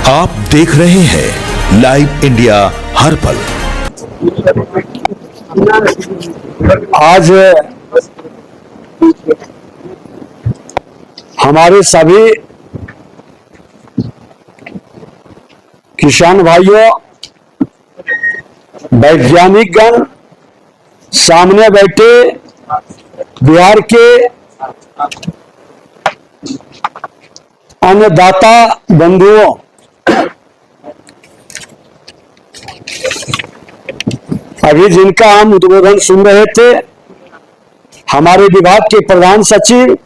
आप देख रहे हैं लाइव इंडिया हर पल। आज हमारे सभी किसान भाइयों, वैज्ञानिक गण, सामने बैठे बिहार के अन्नदाता बंधुओं, अभी जिनका हम उद्बोधन सुन रहे थे, हमारे विभाग के प्रधान सचिव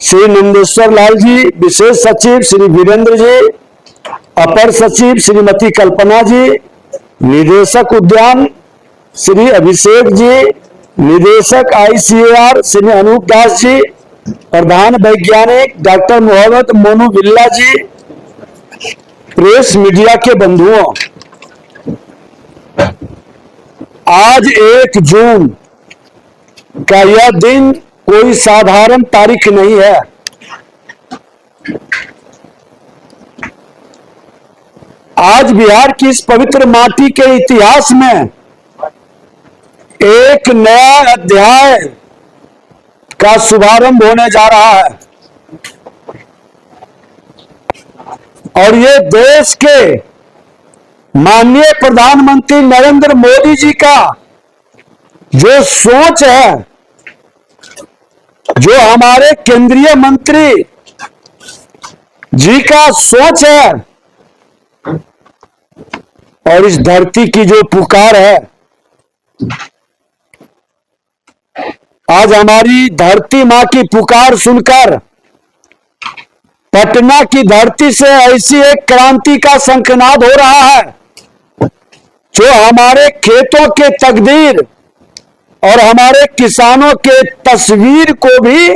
श्री नंदेश्वर लाल जी, विशेष सचिव श्री वीरेंद्र जी, अपर सचिव श्रीमती कल्पना जी, निदेशक उद्यान श्री अभिषेक जी, निदेशक ICAR श्री अनूप दास जी, प्रधान वैज्ञानिक डॉक्टर मोहम्मद मोनू बिल्ला जी, प्रेस मीडिया के बंधुओं, आज 1 जून का यह दिन कोई साधारण तारीख नहीं है। आज बिहार की इस पवित्र माटी के इतिहास में एक नया अध्याय का शुभारंभ होने जा रहा है और ये देश के माननीय प्रधानमंत्री नरेंद्र मोदी जी का जो सोच है, जो हमारे केंद्रीय मंत्री जी का सोच है और इस धरती की जो पुकार है, आज हमारी धरती मां की पुकार सुनकर पटना की धरती से ऐसी एक क्रांति का शंखनाद हो रहा है जो हमारे खेतों के तकदीर और हमारे किसानों के तस्वीर को भी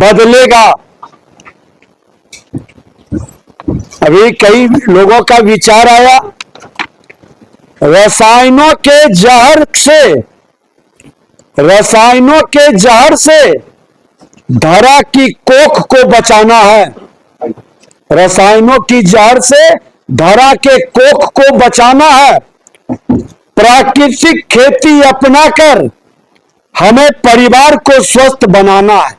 बदलेगा। अभी कई लोगों का विचार आया, रसायनों के जहर से धरा की कोख को बचाना है। रसायनों की जहर से धरा के कोख को बचाना है। प्राकृतिक खेती अपनाकर हमें परिवार को स्वस्थ बनाना है।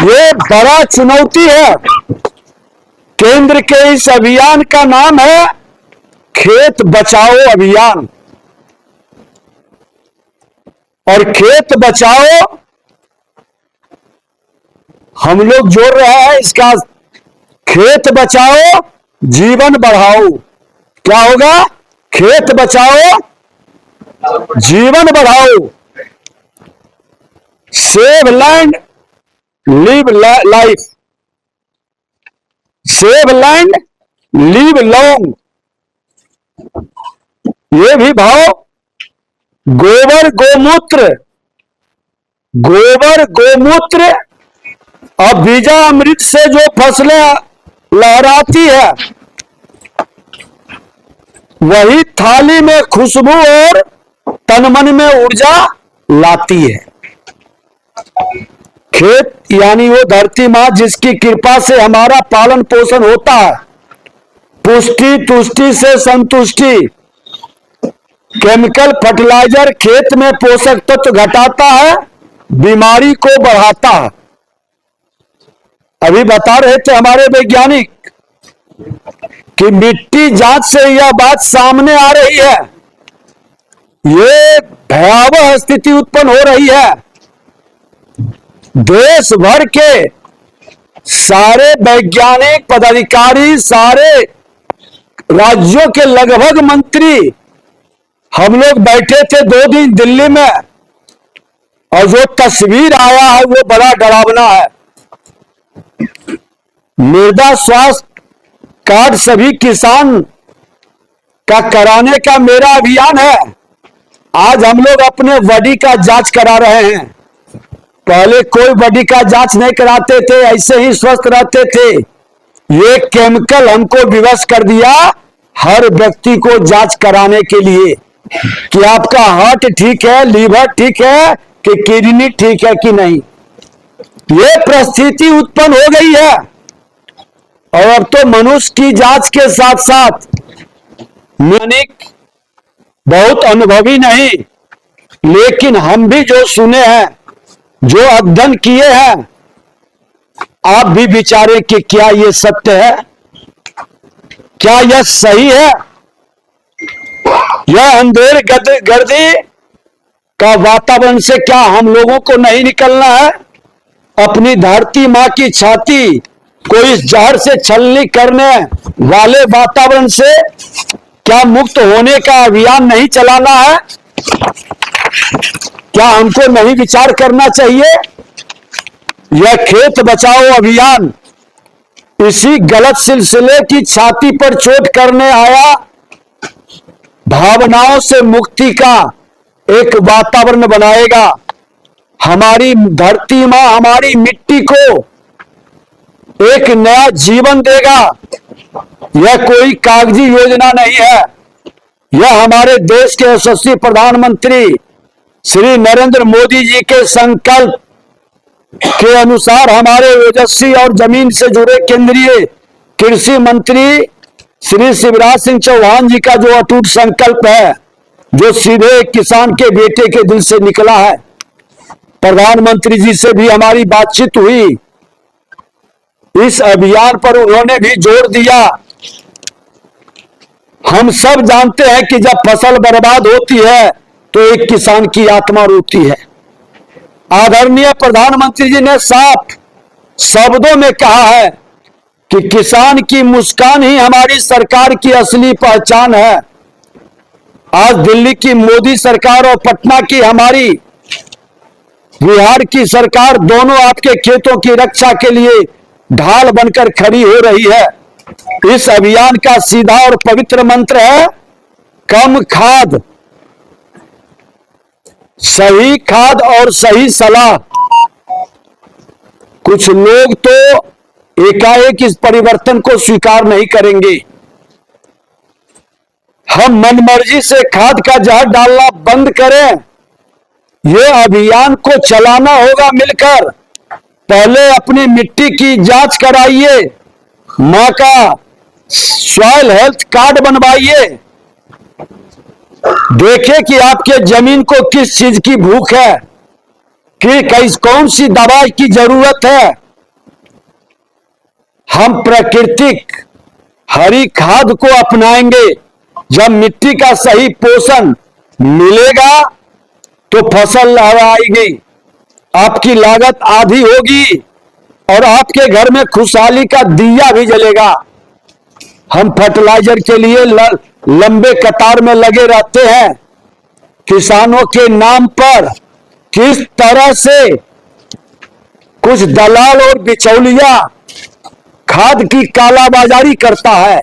ये बड़ा चुनौती है। केंद्र के इस अभियान का नाम है खेत बचाओ अभियान। और खेत बचाओ हम लोग जोड़ रहे हैं इसका, खेत बचाओ जीवन बढ़ाओ। क्या होगा? खेत बचाओ जीवन बढ़ाओ। Save land live life, save land live long. ये भी भाव गोबर गोमूत्र और बीजा अमृत से जो फसलें लहराती है, वही थाली में खुशबू और तन-मन में ऊर्जा लाती है। खेत यानी वो धरती मां जिसकी कृपा से हमारा पालन पोषण होता है, पुष्टि तुष्टि से संतुष्टि। केमिकल फर्टिलाइजर खेत में पोषक तत्व घटाता है, बीमारी को बढ़ाता है। अभी बता रहे थे हमारे वैज्ञानिक कि मिट्टी जांच से यह बात सामने आ रही है, ये भयावह स्थिति उत्पन्न हो रही है। देश भर के सारे वैज्ञानिक पदाधिकारी, सारे राज्यों के लगभग मंत्री, हम लोग बैठे थे 2 दिन दिल्ली में और जो तस्वीर आया है वो बड़ा डरावना है। मृदा स्वास्थ्य कार्ड सभी किसान का कराने का मेरा अभियान है। आज हम लोग अपने बॉडी का जांच करा रहे हैं। पहले कोई बॉडी का जांच नहीं कराते थे, ऐसे ही स्वस्थ रहते थे। ये केमिकल हमको विवश कर दिया हर व्यक्ति को जांच कराने के लिए कि आपका हार्ट ठीक है, लीवर ठीक है कि किडनी ठीक है कि नहीं। ये परिस्थिति उत्पन्न हो गई है और अब तो मनुष्य की जांच के साथ साथ वैज्ञानिक बहुत अनुभवी नहीं, लेकिन हम भी जो सुने हैं, जो अध्ययन किए हैं, आप भी विचारें कि क्या ये सत्य है, क्या यह सही है। यह अंधेर गर्दी का वातावरण से क्या हम लोगों को नहीं निकलना है? अपनी धरती मां की छाती को इस जहर से छलनी करने वाले वातावरण से क्या मुक्त होने का अभियान नहीं चलाना है? क्या हमको नहीं विचार करना चाहिए? यह खेत बचाओ अभियान इसी गलत सिलसिले की छाती पर चोट करने आया। भावनाओं से मुक्ति का एक वातावरण बनाएगा। हमारी धरती मां हमारी मिट्टी को एक नया जीवन देगा। यह कोई कागजी योजना नहीं है, यह हमारे देश के यशस्वी प्रधानमंत्री श्री नरेंद्र मोदी जी के संकल्प के अनुसार हमारे ओजस्वी और जमीन से जुड़े केंद्रीय कृषि मंत्री श्री शिवराज सिंह चौहान जी का जो अटूट संकल्प है, जो सीधे किसान के बेटे के दिल से निकला है। प्रधानमंत्री जी से भी हमारी बातचीत हुई। इस अभियान पर उन्होंने भी जोर दिया। हम सब जानते हैं कि जब फसल बर्बाद होती है तो एक किसान की आत्मा रोती है। आदरणीय प्रधानमंत्री जी ने साफ शब्दों में कहा है कि किसान की मुस्कान ही हमारी सरकार की असली पहचान है। आज दिल्ली की मोदी सरकार और पटना की हमारी बिहार की सरकार दोनों आपके खेतों की रक्षा के लिए ढाल बनकर खड़ी हो रही है। इस अभियान का सीधा और पवित्र मंत्र है कम खाद, सही खाद और सही सलाह। कुछ लोग तो एकाएक इस परिवर्तन को स्वीकार नहीं करेंगे। हम मनमर्जी से खाद का जहर डालना बंद करें। यह अभियान को चलाना होगा मिलकर। पहले अपनी मिट्टी की जांच कराइए, मां का सॉइल हेल्थ कार्ड बनवाइए, देखिए कि आपके जमीन को किस चीज की भूख है, कि कौन सी दवा की जरूरत है। हम प्राकृतिक हरी खाद को अपनाएंगे। जब मिट्टी का सही पोषण मिलेगा तो फसल लहराएगी, आपकी लागत आधी होगी और आपके घर में खुशहाली का दिया भी जलेगा। हम फर्टिलाइजर के लिए लंबे कतार में लगे रहते हैं। किसानों के नाम पर किस तरह से कुछ दलाल और बिचौलिया खाद की कालाबाजारी करता है,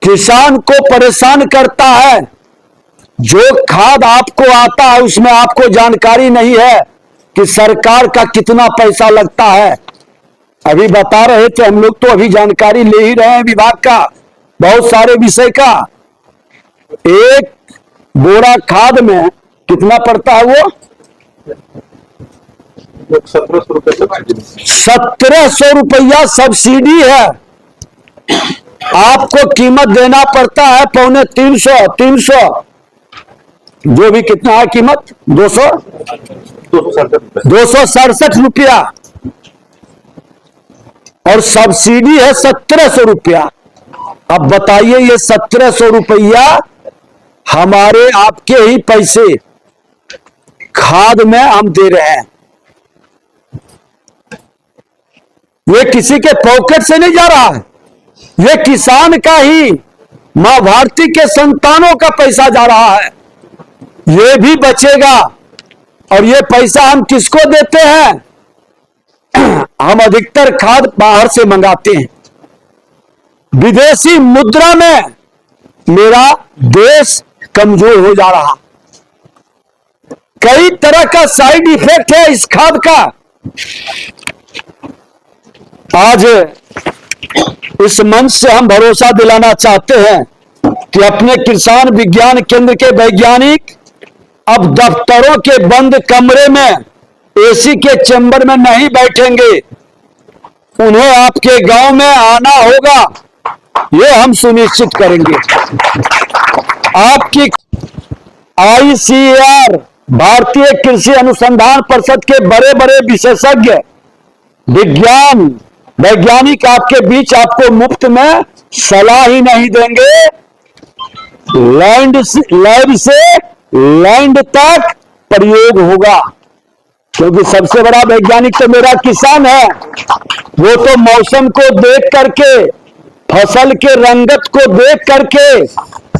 किसान को परेशान करता है। जो खाद आपको आता है उसमें आपको जानकारी नहीं है कि सरकार का कितना पैसा लगता है। अभी बता रहे थे हम लोग, तो अभी जानकारी ले ही रहे हैं विभाग का बहुत सारे विषय का। एक बोरा खाद में कितना पड़ता है वो? 1700 रुपया सब्सिडी है। आपको कीमत देना पड़ता है 350 जो भी कितना है कीमत 267 रुपया और सब्सिडी है 1700 रुपया। अब बताइए ये 1700 रुपया हमारे आपके ही पैसे खाद में हम दे रहे हैं। ये किसी के पॉकेट से नहीं जा रहा है, ये किसान का ही मां भारती के संतानों का पैसा जा रहा है। ये भी बचेगा और ये पैसा हम किसको देते हैं? हम अधिकतर खाद बाहर से मंगाते हैं। विदेशी मुद्रा में मेरा देश कमजोर हो जा रहा। कई तरह का साइड इफेक्ट है इस खाद का। आज इस मंच से हम भरोसा दिलाना चाहते हैं कि अपने किसान विज्ञान केंद्र के वैज्ञानिक अब दफ्तरों के बंद कमरे में एसी के चैम्बर में नहीं बैठेंगे। उन्हें आपके गांव में आना होगा, ये हम सुनिश्चित करेंगे। आपकी ICAR भारतीय कृषि अनुसंधान परिषद के बड़े बड़े विशेषज्ञ वैज्ञानिक आपके बीच आपको मुफ्त में सलाह ही नहीं देंगे, लैब से लैंड तक प्रयोग होगा। क्योंकि सबसे बड़ा वैज्ञानिक तो मेरा किसान है, वो तो मौसम को देख करके, फसल के रंगत को देख करके,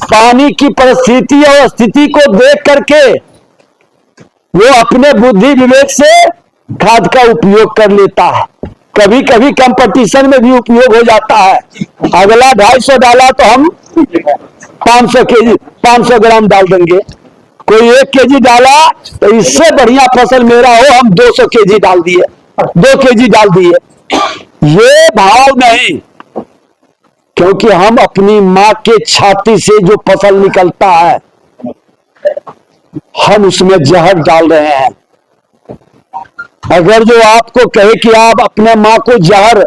पानी की परिस्थिति और स्थिति को देख करके वो अपने बुद्धि विवेक से खाद का उपयोग कर लेता है। कभी कभी कंपटीशन में भी उपयोग हो जाता है। अगला 250 डाला तो हम 500 ग्राम डाल देंगे। कोई 1 केजी डाला तो इससे बढ़िया फसल मेरा हो, हम 200 केजी डाल दिए, 2 केजी डाल दिए। ये भाव नहीं, क्योंकि हम अपनी मां के छाती से जो फसल निकलता है हम उसमें जहर डाल रहे हैं। अगर जो आपको कहे कि आप अपने मां को जहर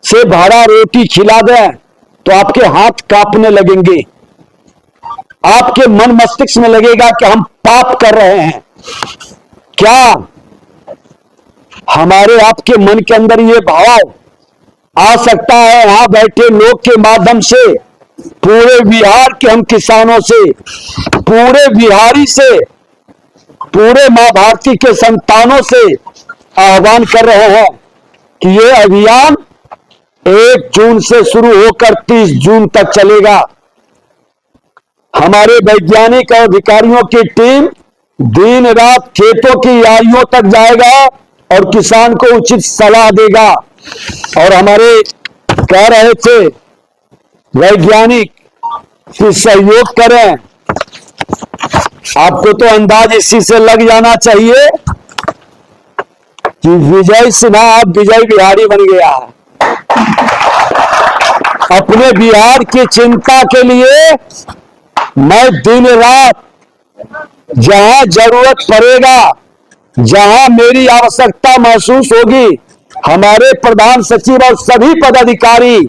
से भरा रोटी खिला दें तो आपके हाथ कांपने लगेंगे, आपके मन मस्तिष्क में लगेगा कि हम पाप कर रहे हैं। क्या हमारे आपके मन के अंदर ये भाव आ सकता है? यहां बैठे लोग के माध्यम से पूरे बिहार के हम किसानों से, पूरे बिहारी से, पूरे मां भारती के संतानों से आह्वान कर रहे हैं कि ये अभियान 1 जून से शुरू होकर 30 जून तक चलेगा। हमारे वैज्ञानिक और अधिकारियों की टीम दिन रात खेतों की यारियों तक जाएगा और किसान को उचित सलाह देगा। और हमारे कह रहे थे वैज्ञानिक कि सहयोग करें। आपको तो अंदाज इसी से लग जाना चाहिए कि विजय सिन्हा अब विजय बिहारी बन गया है। अपने बिहार की चिंता के लिए मैं दिन रात जहां जरूरत पड़ेगा, जहां मेरी आवश्यकता महसूस होगी, हमारे प्रधान सचिव और सभी पदाधिकारी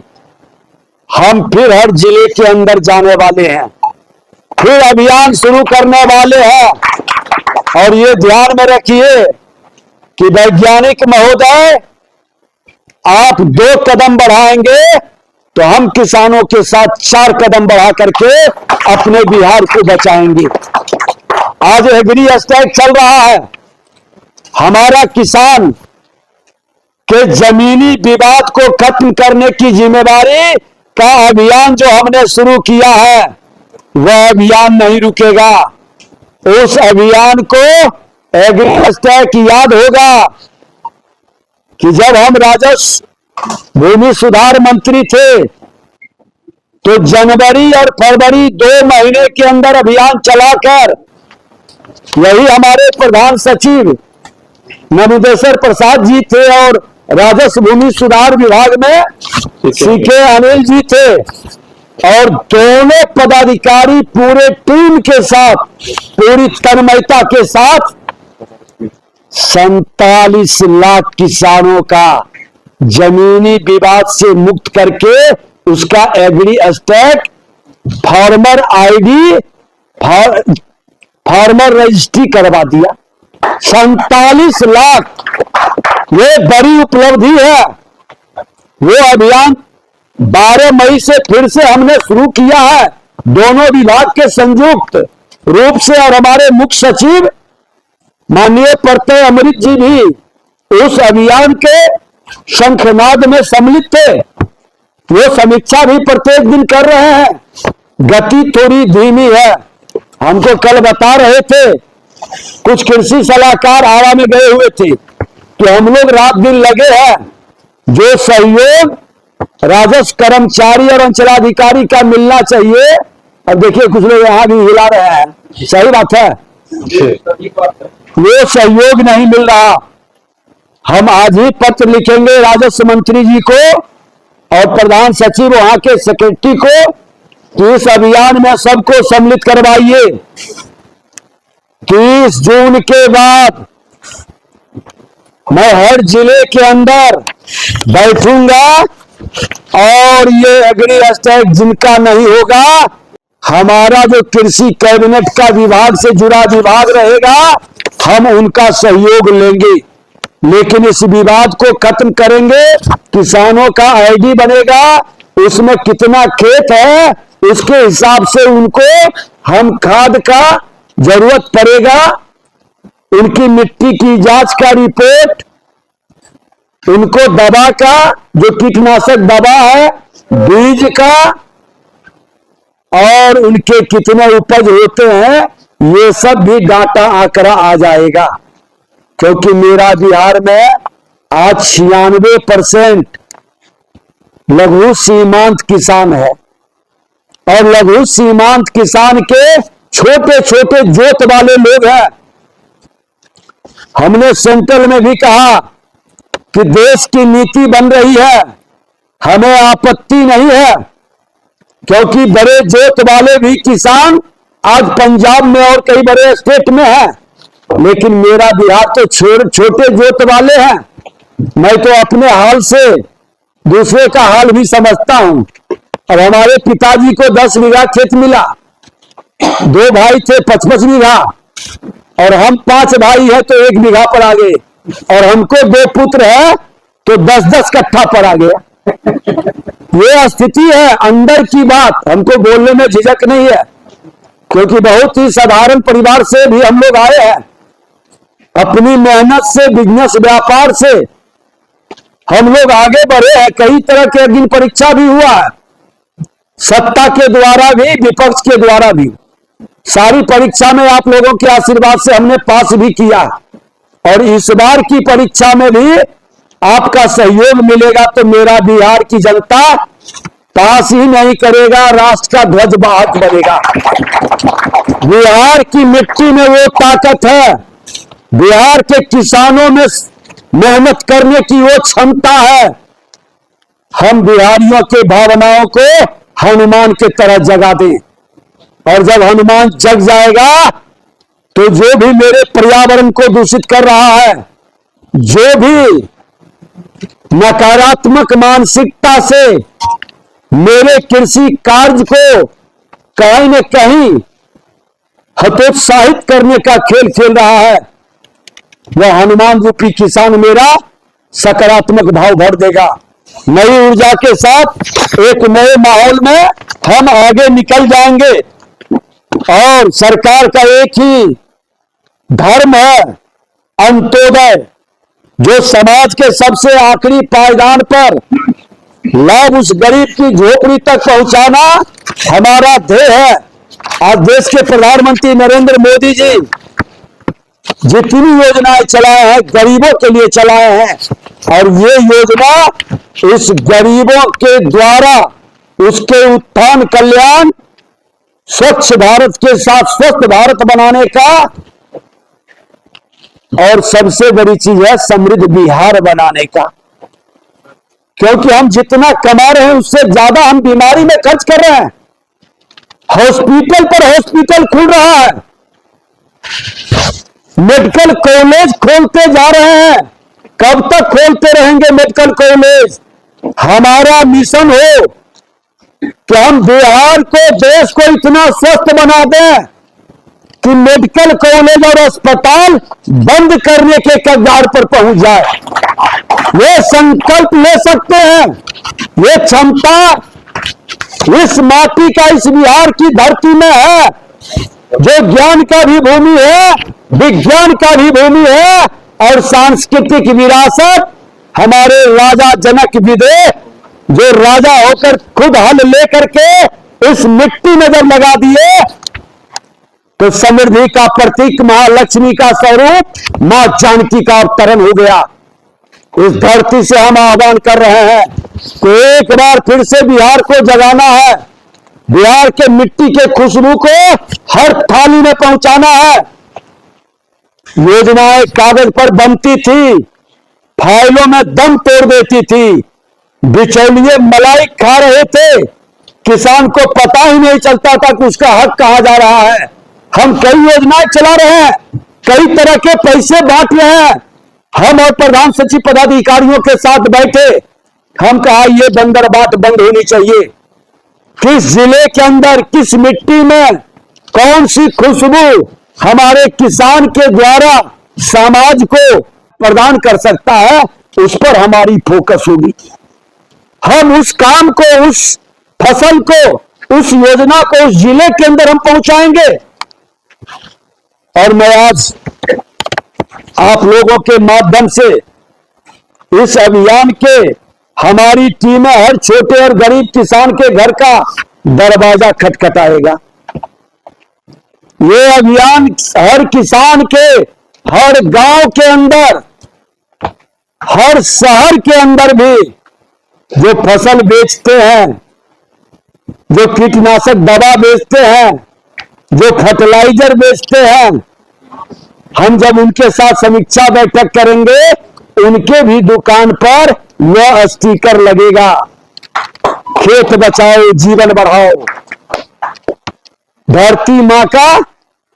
हम फिर हर जिले के अंदर जाने वाले हैं, फिर अभियान शुरू करने वाले हैं। और ये ध्यान में रखिए कि वैज्ञानिक महोदय, आप 2 कदम बढ़ाएंगे तो हम किसानों के साथ 4 कदम बढ़ा करके अपने बिहार को बचाएंगे। आज एग्री स्ट्राइक चल रहा है। हमारा किसान के जमीनी विवाद को खत्म करने की जिम्मेदारी का अभियान जो हमने शुरू किया है वह अभियान नहीं रुकेगा। उस अभियान को एग्री स्ट्राइक याद होगा कि जब हम राजस्व भूमि सुधार मंत्री थे तो जनवरी और फरवरी 2 महीने के अंदर अभियान चलाकर यही हमारे प्रधान सचिव नमिदेश्वर प्रसाद जी थे और राजस्व भूमि सुधार विभाग में सीके अनिल जी थे और दोनों पदाधिकारी पूरे टीम के साथ, पूरी तन्मयता के साथ 47 लाख किसानों का जमीनी विवाद से मुक्त करके उसका agri stack, farmer ID, farmer registry करवा दिया। 47 लाख, ये बड़ी उपलब्धि है। वो अभियान 12 मई से फिर से हमने शुरू किया है, दोनों विभाग के संयुक्त रूप से। और हमारे मुख्य सचिव माननीय प्रत्यय अमृत जी भी उस अभियान के शंखनाद में सम्मिलित थे। वो समीक्षा भी प्रत्येक दिन कर रहे हैं। गति थोड़ी धीमी है। हमको कल बता रहे थे कुछ कृषि सलाहकार आरा में गए हुए थे कि हम लोग रात दिन लगे हैं। जो सहयोग राजस्व कर्मचारी और अंचलाधिकारी का मिलना चाहिए, अब देखिए कुछ लोग यहां भी हिला रहे हैं, सही बात है, वो सहयोग नहीं मिल रहा। हम आज ही पत्र लिखेंगे राजस्व मंत्री जी को और प्रधान सचिव वहां के सेक्रेटरी को कि इस अभियान में सबको सम्मिलित करवाइए। 30 जून के बाद मैं हर जिले के अंदर बैठूंगा और ये एग्री स्ट्राइक जिनका नहीं होगा, हमारा जो कृषि कैबिनेट का विभाग से जुड़ा विभाग रहेगा, हम उनका सहयोग लेंगे, लेकिन इस विवाद को खत्म करेंगे। किसानों का आईडी बनेगा, उसमें कितना खेत है उसके हिसाब से उनको हम खाद का जरूरत पड़ेगा, उनकी मिट्टी की जांच का रिपोर्ट, उनको दवा का जो कीटनाशक दवा है, बीज का, और उनके कितने उपज होते हैं, ये सब भी डाटा आंकड़ा आ जाएगा। क्योंकि मेरा बिहार में आज 96% लघु सीमांत किसान है, और लघु सीमांत किसान के छोटे छोटे जोत वाले लोग हैं। हमने सेंट्रल में भी कहा कि देश की नीति बन रही है, हमें आपत्ति नहीं है, क्योंकि बड़े जोत वाले भी किसान आज पंजाब में और कई बड़े स्टेट में हैं, लेकिन मेरा बिहार तो छोटे जोत वाले हैं। मैं तो अपने हाल से दूसरे का हाल भी समझता हूं। अब हमारे पिताजी को 10 बीघा खेत मिला, 2 भाई थे 55 बीघा, और हम 5 भाई हैं तो 1 बीघा पर आ गए, और हमको 2 पुत्र है तो 10-10 कट्ठा पर आ गया। ये स्थिति है, अंदर की बात, हमको बोलने में झिझक नहीं है, क्योंकि बहुत ही साधारण परिवार से भी हम लोग आए हैं। अपनी मेहनत से, बिजनेस व्यापार से हम लोग आगे बढ़े हैं। कई तरह के अग्नि परीक्षा भी हुआ है, सत्ता के द्वारा भी, विपक्ष के द्वारा भी। सारी परीक्षा में आप लोगों के आशीर्वाद से हमने पास भी किया, और इस बार की परीक्षा में भी आपका सहयोग मिलेगा तो मेरा बिहार की जनता पास ही नहीं करेगा, राष्ट्र का ध्वज वाहक बनेगा। बिहार की मिट्टी में वो ताकत है, बिहार के किसानों में मेहनत करने की वो क्षमता है। हम बिहारियों के भावनाओं को हनुमान के तरह जगा दें, और जब हनुमान जग जाएगा तो जो भी मेरे पर्यावरण को दूषित कर रहा है, जो भी नकारात्मक मानसिकता से मेरे कृषि कार्य को कहीं न कहीं हतोत्साहित करने का खेल खेल रहा है, वह हनुमान रूपी किसान मेरा सकारात्मक भाव भर देगा। नई ऊर्जा के साथ एक नए माहौल में हम आगे निकल जाएंगे, और सरकार का एक ही धर्म है, अंत्योदय, जो समाज के सबसे आखिरी पायदान पर लाभ उस गरीब की झोपड़ी तक पहुंचाना हमारा ध्येय है। आज देश के प्रधानमंत्री नरेंद्र मोदी जी जितनी योजनाएं चलाए हैं, गरीबों के लिए चलाए हैं, और ये योजना इस गरीबों के द्वारा उसके उत्थान, कल्याण, स्वच्छ भारत के साथ स्वस्थ भारत बनाने का, और सबसे बड़ी चीज है समृद्ध बिहार बनाने का। क्योंकि हम जितना कमा रहे हैं उससे ज्यादा हम बीमारी में खर्च कर रहे हैं। हॉस्पिटल पर हॉस्पिटल खुल रहा है, मेडिकल कॉलेज खोलते जा रहे हैं। कब तक खोलते रहेंगे मेडिकल कॉलेज? हमारा मिशन हो कि हम बिहार को, देश को इतना स्वस्थ बना दें कि मेडिकल कॉलेज और अस्पताल बंद करने के कगार पर पहुंच जाए। ये संकल्प ले सकते हैं, ये क्षमता इस माटी का, इस बिहार की धरती में है, जो ज्ञान का भी भूमि है, विज्ञान का भी भूमि है, और सांस्कृतिक विरासत हमारे राजा जनक विदे, जो राजा होकर खुद हल लेकर के इस मिट्टी में जब लगा दिए तो समृद्धि का प्रतीक, महालक्ष्मी का स्वरूप, मां जानकी का अवतरण हो गया। इस धरती से हम आह्वान कर रहे हैं कि एक बार फिर से बिहार को जगाना है, बिहार के मिट्टी के खुशबू को हर थाली में पहुंचाना है। योजनाएं कागज पर बनती थी, फाइलों में दम तोड़ देती थी, बिचौलिए मलाई खा रहे थे, किसान को पता ही नहीं चलता था कि उसका हक कहां जा रहा है। हम कई योजनाएं चला रहे हैं, कई तरह के पैसे बांट रहे हैं, हम और प्रधान सचिव पदाधिकारियों के साथ बैठे, हम कहा ये बंदर बात बंद होनी चाहिए। किस जिले के अंदर किस मिट्टी में कौन सी खुशबू हमारे किसान के द्वारा समाज को प्रदान कर सकता है, उस पर हमारी फोकस होगी। हम उस काम को, उस फसल को, उस योजना को उस जिले के अंदर हम पहुंचाएंगे। और मैं आज आप लोगों के माध्यम से इस अभियान के हमारी टीमें हर छोटे और गरीब किसान के घर का दरवाजा खटखटाएगा। ये अभियान हर किसान के, हर गांव के अंदर, हर शहर के अंदर भी जो फसल बेचते हैं, जो कीटनाशक दवा बेचते हैं, जो फर्टिलाइजर बेचते हैं, हम जब उनके साथ समीक्षा बैठक करेंगे, उनके भी दुकान पर यह स्टिकर लगेगा, खेत बचाओ जीवन बढ़ाओ। धरती मां का,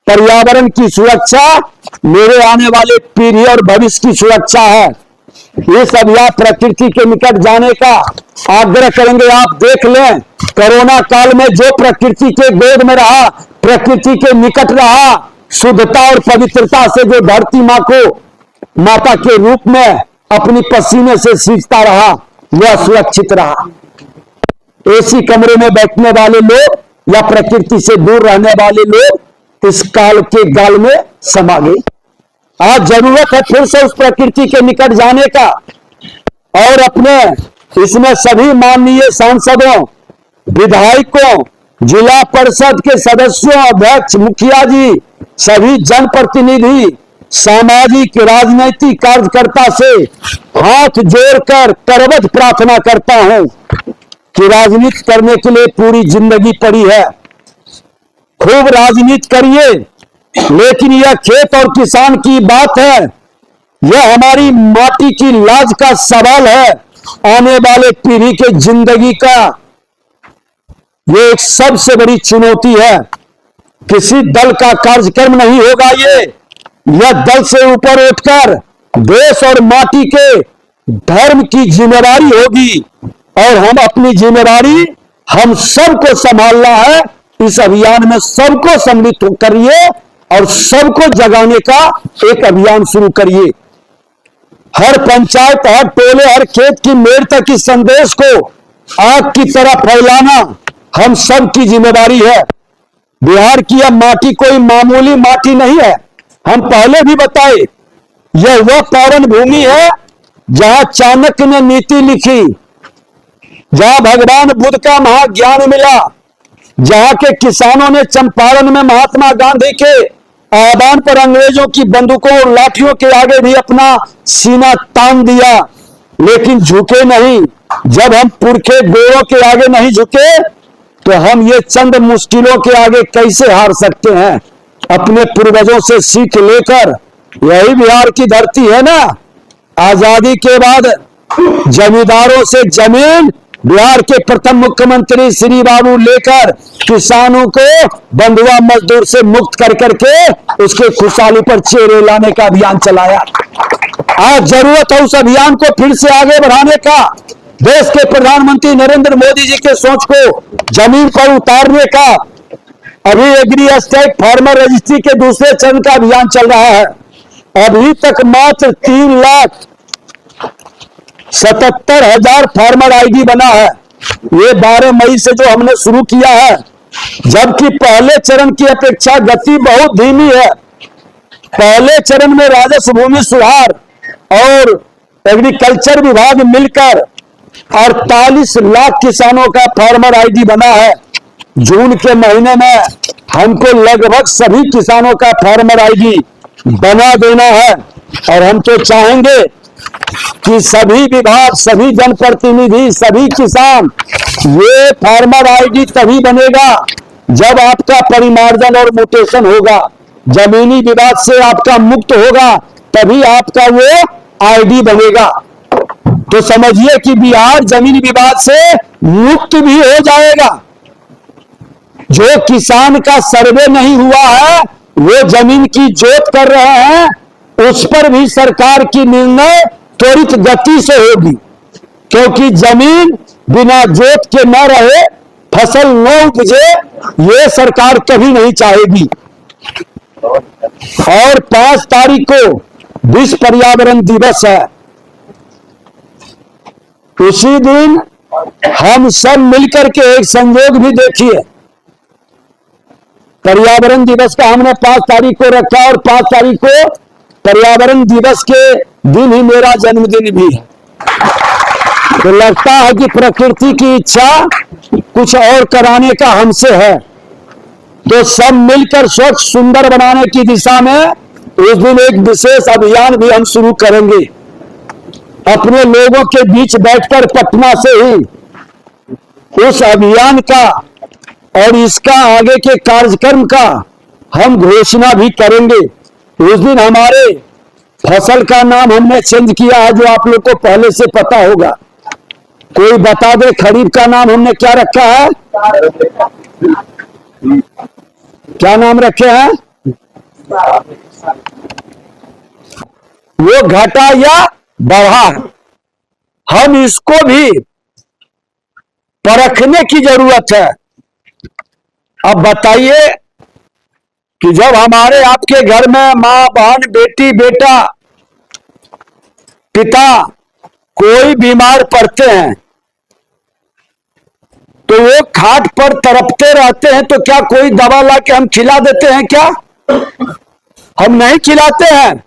पर्यावरण की सुरक्षा मेरे आने वाले पीढ़ी और भविष्य की सुरक्षा है। इस अभियान प्रकृति के निकट जाने का आग्रह करेंगे। आप देख लें, कोरोना काल में जो प्रकृति के गोद में रहा, प्रकृति के निकट रहा, शुद्धता और पवित्रता से जो धरती मां को माता के रूप में अपनी पसीने से सींचता रहा, वह सुरक्षित रहा। एसी कमरे में बैठने वाले लोग या प्रकृति से दूर रहने वाले लोग इस काल के गाल में समा गए। आज जरूरत है फिर से उस प्रकृति के निकट जाने का। और अपने इसमें सभी माननीय सांसदों, विधायकों, जिला परिषद के सदस्यों, अध्यक्ष, मुखिया जी, सभी जनप्रतिनिधि, सामाजिक राजनीतिक कार्यकर्ता से हाथ जोड़कर करबद्ध प्रार्थना करता हूं कि राजनीति करने के लिए पूरी जिंदगी पड़ी है। खूब राजनीति करिए, लेकिन यह खेत और किसान की बात है, यह हमारी माटी की लाज का सवाल है। आने वाले पीढ़ी के जिंदगी का ये एक सबसे बड़ी चुनौती है। किसी दल का कार्यक्रम नहीं होगा यह दल से ऊपर उठकर देश और माटी के धर्म की जिम्मेदारी होगी। और हम अपनी जिम्मेदारी हम सबको संभालना है। इस अभियान में सबको सम्मिलित करिए और सबको जगाने का एक अभियान शुरू करिए। हर पंचायत, हर टोले, हर खेत की मेड़ तक इस संदेश को आग की तरह फैलाना हम सब की जिम्मेदारी है। बिहार की यह माटी कोई मामूली माटी नहीं है। हम पहले भी बताए, यह वह पावन भूमि है जहां चाणक्य ने नीति लिखी, जहां भगवान बुद्ध का महाज्ञान मिला, जहां के किसानों ने चंपारण में महात्मा गांधी के आह्वान पर अंग्रेजों की बंदूकों और लाठियों के आगे भी अपना सीना तान दिया, लेकिन झुके नहीं। जब हम पुरखे गोरों के आगे नहीं झुके, तो हम ये चंद मुश्किलों के आगे कैसे हार सकते हैं। अपने पूर्वजों से सीख लेकर, यही बिहार की धरती है ना। आजादी के बाद जमींदारों से जमीन बिहार के प्रथम मुख्यमंत्री श्री बाबू लेकर किसानों को बंधुआ मजदूर से मुक्त कर करके उसके खुशहाली पर चेहरे लाने का अभियान चलाया। आज जरूरत है उस अभियान को फिर से आगे बढ़ाने का। देश के प्रधानमंत्री नरेंद्र मोदी जी के सोच को जमीन पर उतारने का। अभी एग्री एस्टेट फार्मर रजिस्ट्री के दूसरे चरण का अभियान चल रहा है। अभी तक मात्र 3,77,000 फार्मर आईडी बना है। ये 12 मई से जो हमने शुरू किया है, जबकि पहले चरण की अपेक्षा गति बहुत धीमी है। पहले चरण में राजस्व, भूमि सुधार और एग्रीकल्चर विभाग मिलकर 48 लाख किसानों का फार्मर आईडी बना है। जून के महीने में हमको लगभग सभी किसानों का फार्मर आईडी बना देना है। और हम तो चाहेंगे कि सभी विभाग, सभी जनप्रतिनिधि, सभी किसान, ये फार्मर आईडी तभी बनेगा जब आपका परिमार्जन और म्यूटेशन होगा, जमीनी विवाद से आपका मुक्त होगा, तभी आपका वो आईडी बनेगा। तो समझिए कि बिहार जमीन विवाद से मुक्त भी हो जाएगा। जो किसान का सर्वे नहीं हुआ है, वो जमीन की जोत कर रहे हैं, उस पर भी सरकार की निर्णय त्वरित गति से होगी, क्योंकि जमीन बिना जोत के न रहे, फसल न उपजे, ये सरकार कभी नहीं चाहेगी। और 5 तारीख को विश्व पर्यावरण दिवस है। उसी दिन हम सब मिलकर के एक संयोग भी देखिए, पर्यावरण दिवस का हमने 5 तारीख को रखा और 5 तारीख को पर्यावरण दिवस के दिन ही मेरा जन्मदिन भी है। तो लगता है कि प्रकृति की इच्छा कुछ और कराने का हमसे है। तो सब मिलकर स्वच्छ सुंदर बनाने की दिशा में उस दिन एक विशेष अभियान भी हम शुरू करेंगे। अपने लोगों के बीच बैठकर पटना से ही उस अभियान का और इसका आगे के कार्यक्रम का हम घोषणा भी करेंगे। उस दिन हमारे फसल का नाम हमने चेंज किया है, जो आप लोग को पहले से पता होगा। कोई बता दे खरीफ का नाम हमने क्या रखा है? क्या नाम रखे हैं? वो घटा या बढ़ा, हम इसको भी परखने की जरूरत है। अब बताइए कि जब हमारे आपके घर में माँ, बहन, बेटी, बेटा, पिता कोई बीमार पड़ते हैं तो वो खाट पर तड़पते रहते हैं, तो क्या कोई दवा ला के हम खिला देते हैं क्या? हम नहीं खिलाते हैं।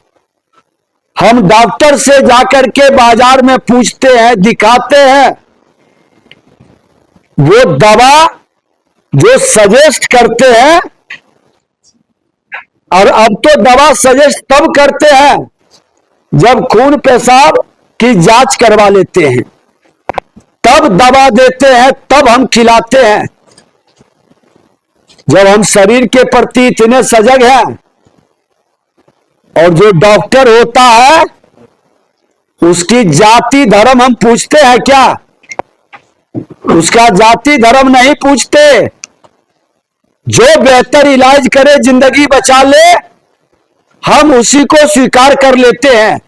हम डॉक्टर से जाकर के बाजार में पूछते हैं, दिखाते हैं, वो दवा जो सजेस्ट करते हैं। और अब तो दवा सजेस्ट तब करते हैं जब खून पेशाब की जांच करवा लेते हैं, तब दवा देते हैं, तब हम खिलाते हैं। जब हम शरीर के प्रति इतने सजग हैं, और जो डॉक्टर होता है उसकी जाति धर्म हम पूछते हैं क्या? उसका जाति धर्म नहीं पूछते। जो बेहतर इलाज करे, जिंदगी बचा ले, हम उसी को स्वीकार कर लेते हैं।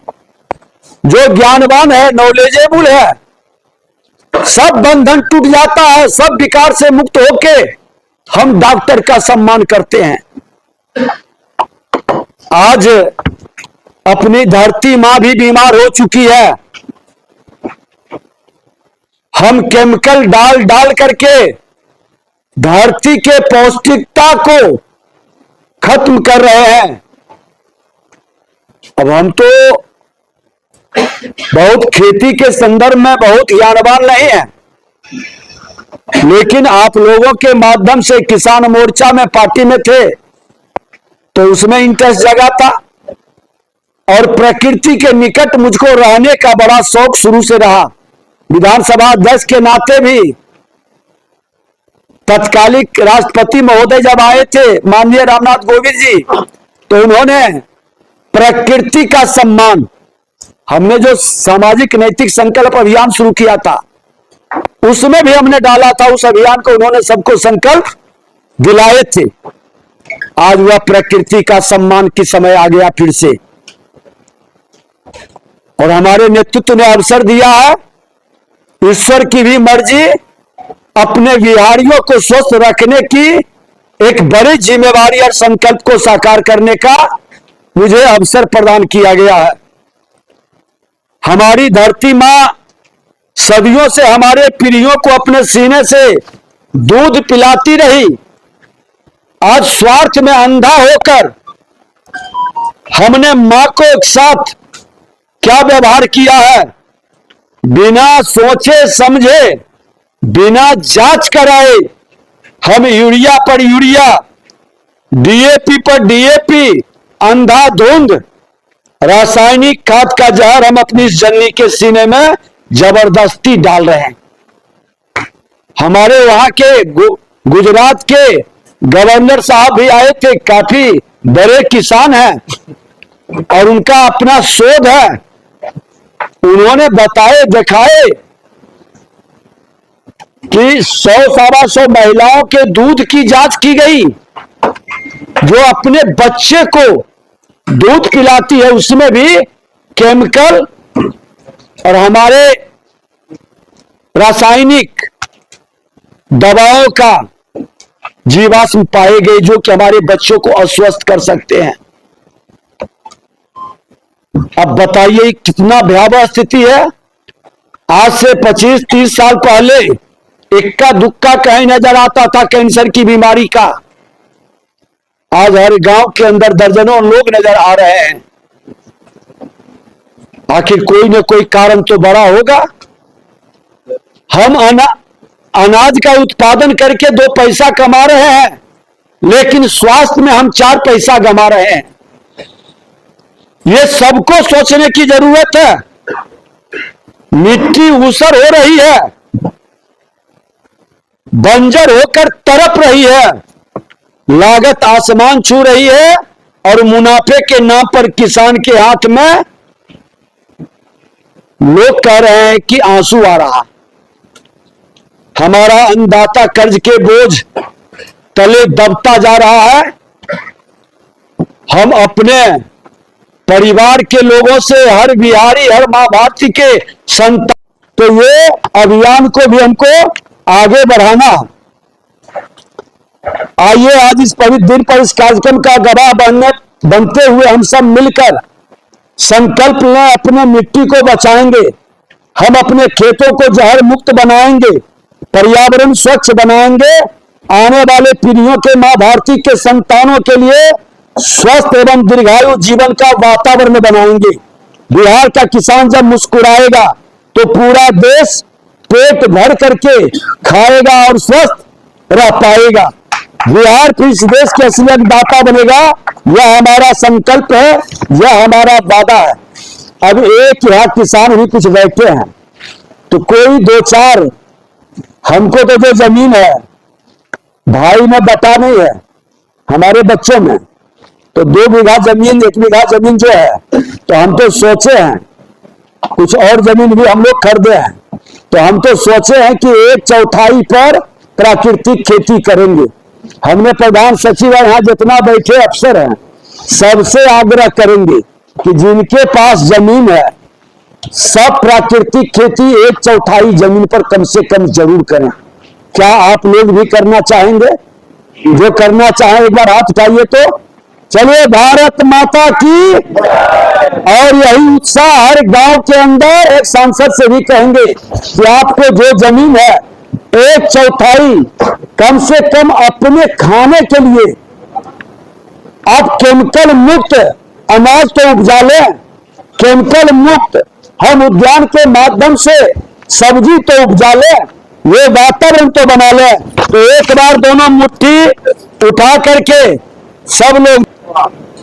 जो ज्ञानवान है, नॉलेजेबल है, सब बंधन टूट जाता है, सब विकार से मुक्त होके हम डॉक्टर का सम्मान करते हैं। आज अपनी धरती मां भी बीमार हो चुकी है। हम केमिकल डाल डाल करके धरती के पौष्टिकता को खत्म कर रहे हैं। अब हम तो बहुत खेती के संदर्भ में बहुत ज्ञानवान नहीं है, लेकिन आप लोगों के माध्यम से किसान मोर्चा में पार्टी में थे तो उसमें इंटरेस्ट जगा था, और प्रकृति के निकट मुझको रहने का बड़ा शौक शुरू से रहा। विधानसभा अध्यक्ष के नाते भी तत्कालिक राष्ट्रपति महोदय जब आए थे, माननीय रामनाथ कोविंद जी, तो उन्होंने प्रकृति का सम्मान, हमने जो सामाजिक नैतिक संकल्प अभियान शुरू किया था उसमें भी हमने डाला था। उस अभियान को उन्होंने सबको संकल्प दिलाए थे। आज वह प्रकृति का सम्मान की समय आ गया फिर से, और हमारे नेतृत्व ने अवसर दिया है। ईश्वर की भी मर्जी, अपने बिहारियों को स्वस्थ रखने की एक बड़ी जिम्मेवारी और संकल्प को साकार करने का मुझे अवसर प्रदान किया गया है। हमारी धरती मां सदियों से हमारे पीढ़ियों को अपने सीने से दूध पिलाती रही। आज स्वार्थ में अंधा होकर हमने मां को एक साथ क्या व्यवहार किया है, बिना सोचे समझे, बिना जांच कराए हम यूरिया पर यूरिया, डीएपी पर डीएपी, अंधाधुंध रासायनिक खाद का जहर हम अपनी इस जननी के सीने में जबरदस्ती डाल रहे हैं। हमारे वहां के गुजरात के गवर्नर साहब भी आए थे, काफी बड़े किसान हैं और उनका अपना शोध है। उन्होंने बताए दिखाए कि 100-125 महिलाओं के दूध की जांच की गई जो अपने बच्चे को दूध पिलाती है उसमें भी केमिकल और हमारे रासायनिक दवाओं का जीवाश्म पाए गए जो कि हमारे बच्चों को अस्वस्थ कर सकते हैं। अब बताइए कितना भयावह स्थिति है। आज से 25-30 साल पहले इक्का दुक्का कहीं नजर आता था कैंसर की बीमारी का। आज हर गांव के अंदर दर्जनों लोग नजर आ रहे हैं। आखिर कोई न कोई कारण तो बड़ा होगा। हम अनाज का उत्पादन करके 2 पैसा कमा रहे हैं, लेकिन स्वास्थ्य में हम 4 पैसा गंवा रहे हैं। ये सबको सोचने की जरूरत है। मिट्टी ऊसर हो रही है, बंजर होकर तड़प रही है, लागत आसमान छू रही है और मुनाफे के नाम पर किसान के हाथ में लोग कह रहे हैं कि आंसू आ रहा। हमारा अन्नदाता कर्ज के बोझ तले दबता जा रहा है। हम अपने परिवार के लोगों से, हर बिहारी, हर मां भारती के संतान, तो ये अभियान को भी हमको आगे बढ़ाना। आइए आज इस पवित्र दिन पर इस कार्यक्रम का गवाह बनते हुए हम सब मिलकर संकल्प लें, अपने मिट्टी को बचाएंगे, हम अपने खेतों को जहर मुक्त बनाएंगे, पर्यावरण स्वच्छ बनाएंगे, आने वाले पीढ़ियों के मां भारती के संतानों के लिए स्वस्थ एवं दीर्घायु जीवन का वातावरण बनाएंगे। बिहार का किसान जब मुस्कुराएगा तो पूरा देश पेट भर करके खाएगा और स्वस्थ रह पाएगा। बिहार फिर इस देश के असली अन्नदाता बनेगा। यह हमारा संकल्प है, यह हमारा वादा है। अब एक यहाँ किसान भी कुछ बैठे हैं, तो कोई 2-4, हमको तो जो जमीन है भाई में बटा नहीं है, हमारे बच्चों में तो 2 बीघा जमीन, 1 बीघा जमीन जो है, तो हम तो सोचे हैं कुछ और जमीन भी हम लोग खरीदे हैं, तो हम तो सोचे हैं कि 1/4 पर प्राकृतिक खेती करेंगे। हमने प्रधान सचिव और यहाँ जितना बैठे अफसर हैं सबसे आग्रह करेंगे कि जिनके पास जमीन है सब प्राकृतिक खेती 1/4 जमीन पर कम से कम जरूर करें। क्या आप लोग भी करना चाहेंगे? जो करना चाहे एक बार हाथ उठाइए तो। चलिए, भारत माता की। और यही उत्साह हर गांव के अंदर एक सांसद से भी कहेंगे कि आपको जो जमीन है 1/4 कम से कम अपने खाने के लिए आप केमिकल मुक्त अनाज तो उपजा लें, केमिकल मुक्त हम उद्यान के माध्यम से सब्जी तो उपजा लें, ये वातावरण तो बना लें। तो एक बार दोनों मुट्ठी उठा करके सब लोग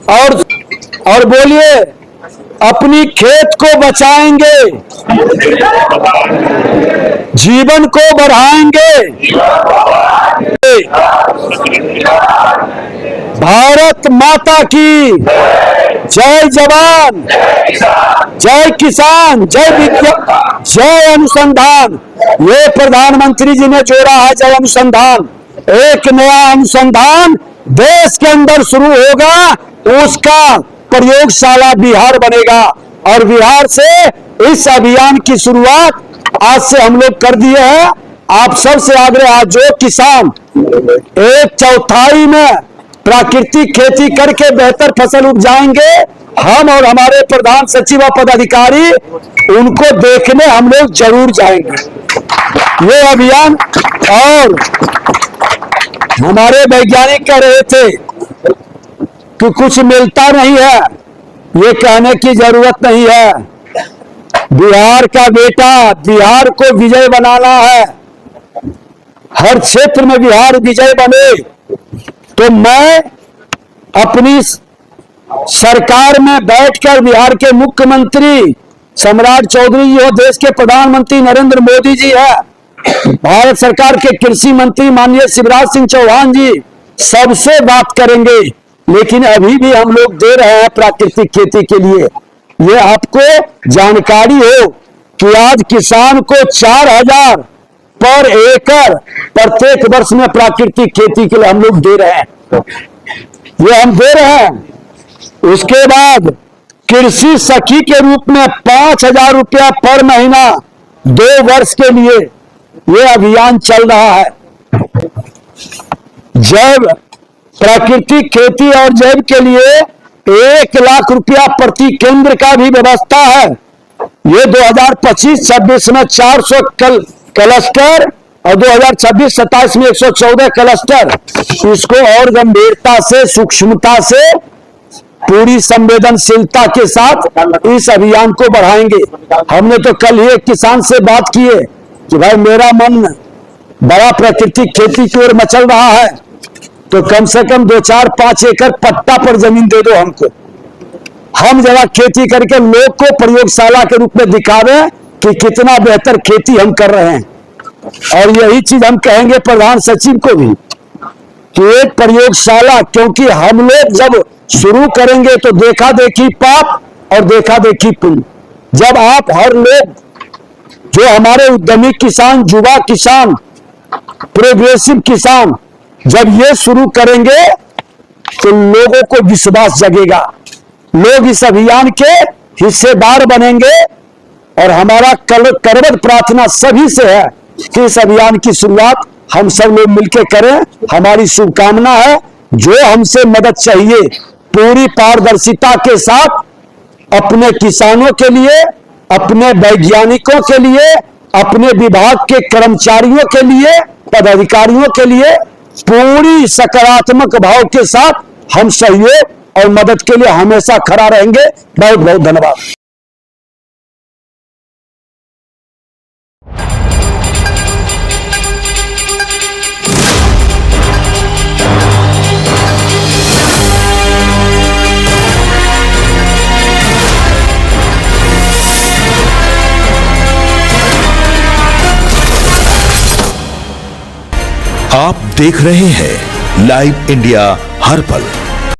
और बोलिए, अपनी खेत को बचाएंगे, जीवन को बढ़ाएंगे। भारत माता की जय जवान, जय किसान, जय विज्ञान, जय अनुसंधान। ये प्रधानमंत्री जी ने जोड़ा है जय अनुसंधान। एक नया अनुसंधान देश के अंदर शुरू होगा, उसका प्रयोगशाला बिहार बनेगा। और बिहार से इस अभियान की शुरुआत आज से हम लोग कर दिए हैं। आप सबसे आग्रह है, जो किसान 1/4 में प्राकृतिक खेती करके बेहतर फसल उपजाएंगे, हम और हमारे प्रधान सचिव और पदाधिकारी उनको देखने हम लोग जरूर जाएंगे। ये अभियान, और हमारे वैज्ञानिक कह रहे थे कि कुछ मिलता नहीं है, ये कहने की जरूरत नहीं है। बिहार का बेटा, बिहार को विजय बनाना है, हर क्षेत्र में बिहार विजय बने। तो मैं अपनी सरकार में बैठकर बिहार के मुख्यमंत्री सम्राट चौधरी जी हो, देश के प्रधानमंत्री नरेंद्र मोदी जी है, भारत सरकार के कृषि मंत्री माननीय शिवराज सिंह चौहान जी, सबसे बात करेंगे। लेकिन अभी भी हम लोग दे रहे हैं प्राकृतिक खेती के लिए। ये आपको जानकारी हो कि आज किसान को 4000 पर एकड़ प्रत्येक वर्ष में प्राकृतिक खेती के लिए हम लोग दे रहे हैं। ये हम दे रहे हैं। उसके बाद कृषि सखी के रूप में 5,000 रुपया पर महीना 2 वर्ष के लिए ये अभियान चल रहा है। जैव प्राकृतिक खेती और जैव के लिए 1 लाख रुपया प्रति केंद्र का भी व्यवस्था है। ये 2025-26 में 400 क्लस्टर और 2026-27 में 114 क्लस्टर। इसको और गंभीरता से, सूक्ष्मता से, पूरी संवेदनशीलता के साथ इस अभियान को बढ़ाएंगे। हमने तो कल ही एक किसान से बात की है कि भाई मेरा मन बड़ा प्राकृतिक खेती की ओर मचल रहा है, तो कम से कम 2, 4, 5 एकड़ पट्टा पर जमीन दे दो हमको। हम जरा खेती करके लोग को प्रयोगशाला के रूप में दिखावें कि कितना बेहतर खेती हम कर रहे हैं। और यही चीज हम कहेंगे प्रधान सचिव को भी कि एक प्रयोगशाला, क्योंकि हम लोग जब शुरू करेंगे तो देखा देखी पाप और देखा देखी पुण्य। जब आप हर लोग जो हमारे उद्यमी किसान, युवा किसान, प्रोग्रेसिव किसान जब ये शुरू करेंगे तो लोगों को विश्वास जगेगा, लोग इस अभियान के हिस्सेदार बनेंगे। और हमारा करबद्ध प्रार्थना सभी से है कि इस अभियान की शुरुआत हम सब लोग मिलकर करें। हमारी शुभकामना है। जो हमसे मदद चाहिए पूरी पारदर्शिता के साथ अपने किसानों के लिए, अपने वैज्ञानिकों के लिए, अपने विभाग के कर्मचारियों के लिए, पदाधिकारियों के लिए पूरी सकारात्मक भाव के साथ हम सहयोग और मदद के लिए हमेशा खड़ा रहेंगे। बहुत बहुत धन्यवाद। आप देख रहे हैं लाइव इंडिया हर पल।